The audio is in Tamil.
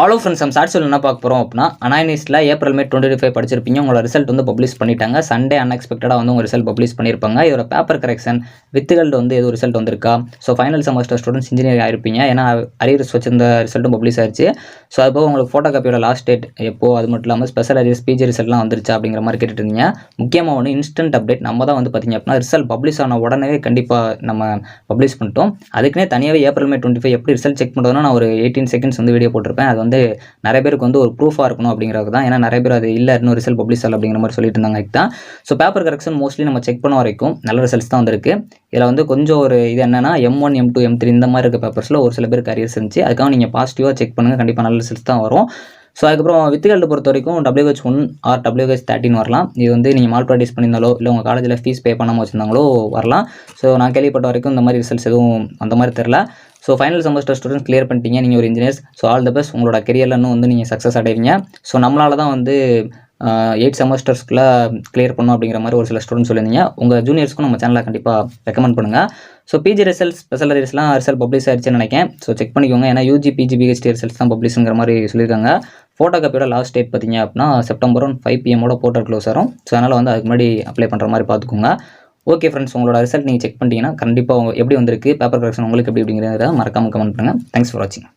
ஹலோ ஃப்ரெண்ட்ஸ், நம்ம ஷார்ட்ஸில் என்ன பார்க்க போகிறோம் அப்படின்னா, அனானிஸ்ட்டில் ஏப்ரல் மே 2025 படிச்சிருப்பீங்க. உங்களோட ரிசல்ட் வந்து பப்ளிஷ் பண்ணிட்டாங்க. சண்டே அன்எக்ஸ்பெக்டடாக வந்து உங்கள் ரிசல்ட் பப்ளிஷ் பண்ணியிருப்பாங்க. இதோட பேப்பர் கரெக்ஷன் வித்துகள்ட்ட வந்து எதுவும் ரிசல்ட் வந்திருக்கா? So final semester students engineer ஆயிருப்பீங்க. ஏன்னா அரியர்ஸ் வச்சிருந்த ரிசல்ட்டும் பப்ளிஷ் ஆயிடுச்சு. ஸோ அது போக உங்களுக்கு ஃபோட்டோ காப்பியோட லாஸ்ட் டேட் எப்போ, அது மட்டும் இல்லாமல் ஸ்பெஷல் அரியர்ஸ் பிஜி ரிசல்ட்லாம் வந்துருச்சா அப்படிங்கிற மாதிரி கேட்டுட்டு இருந்தீங்க. முக்கியமாக ஒன்று இன்ஸ்டன்ட் அப்டேட் நம்ம தான் வந்து பார்த்தீங்க அப்படின்னா ரிசல்ட் பப்ளிஷ் ஆன உடனே கண்டிப்பாக நம்ம பப்ளிஷ் பண்ணிட்டோம். அதுக்குன்னே தனியாகவே ஏப்ரல் மே 25 எப்படி ரிசல்ட் செக் பண்ணுறதுன்னா நான் ஒரு 18 செகண்ட்ஸ் வந்து வீடியோ போட்டிருப்பேன். அது வந்து நிறைய பேருக்கு வந்து ஒரு ப்ரூஃபாக இருக்கணும் அப்படிங்கிறது தான். ஏன்னா நிறைய பேர் அது இல்லை இன்னும் ரிசல்ட் பப்ளிஷ் ஆகல அப்படிங்கிற மாதிரி சொல்லிட்டு இருந்தாங்க. அதுக்கு தான். ஸோ பேப்பர் கரெக்ஷன் மோஸ்ட்லி நம்ம செக் பண்ண வரைக்கும் நல்ல ரிசல்ட்ஸ் தான் வந்திருக்கு. இதில் வந்து கொஞ்சம் ஒரு இது என்னன்னா M1 M2 M3 இந்த மாதிரி இருக்க பேப்பர்ஸில் ஒரு சில பேருக்கு அரியர்ஸ் இருந்துச்சு. அதுக்காக நீங்கள் பாசிட்டிவாக செக் பண்ணுங்கள், கண்டிப்பாக நல்ல ரிசல்ட்ஸ் தான் வரும். ஸோ அதுக்கப்புறம் வித்துகள்ட்ட பொறுத்த வரைக்கும் WH1 ஆர் WH13 வரலாம். இது வந்து நீங்கள் மால் ப்ராக்டிஸ் பண்ணியிருந்தாலோ இல்லை உங்கள் காலேஜில் ஃபீஸ் பே பண்ணாமல் வச்சுருந்தாங்களோ வரலாம். ஸோ நான் கேள்விப்பட்ட வரைக்கும் இந்த மாதிரி ரிசல்ட்ஸ் எதுவும் அந்த மாதிரி தெரில. So final semester students clear பண்ணிட்டீங்க, நீங்கள் ஒரு engineers. So all the best, உங்களோட கெரியரில் இன்னும் வந்து நீங்கள் சக்ஸஸ் அடைவீங்க. ஸோ நம்மளால தான் வந்து 8 செமஸ்டர்ஸ்க்குள்ளே கிளியர் பண்ணணும் அப்படிங்கிற மாதிரி ஒரு சில ஸ்டூடெண்ட்ஸ் சொல்லியிருந்தீங்க. உங்கள் ஜூனியர்ஸ்க்கும் நம்ம சேனலில் கண்டிப்பாக ரெக்கமெண்ட் பண்ணுங்கள். ஸோ பிஜி ரிசல்ட்ஸ் ஸ்பெஷல் அரியர்ஸ்லாம் ரிசல்ட் பப்ளிஷ் ஆயிடுச்சுன்னு நினைக்கிறேன். ஸோ செக் பண்ணிக்கோங்க. ஏன்னா யூஜி பிஜி பிஹெச்டி ரிசல்ட்ஸ் தான் பப்ளிஷ்ங்கிற மாதிரி சொல்லியிருக்காங்க. ஃபோட்டோ காப்பியோட லாஸ்ட் டேட் பார்த்தீங்க அப்படின்னா செப்டம்பர் 5 PM போர்ட்டல் க்ளோஸ் ஆகும். ஸோ அதனால் வந்து அதுக்கு முன்னாடி அப்ளை பண்ணுற மாதிரி பார்த்துக்கோங்க. ஓகே ஃப்ரெண்ட்ஸ், உங்களோட ரிசல்ட் நீங்கள் செக் பண்ணிட்டீங்கன்னா கண்டிப்பாக எப்படி வந்திருக்கு, பேப்பர் கரெக்ஷன் உங்களுக்கு எப்படி அப்படிங்கிறத மறக்காமல் கமெண்ட் பண்ணுங்கள். தேங்க்ஸ் ஃபார் வாட்சிங்.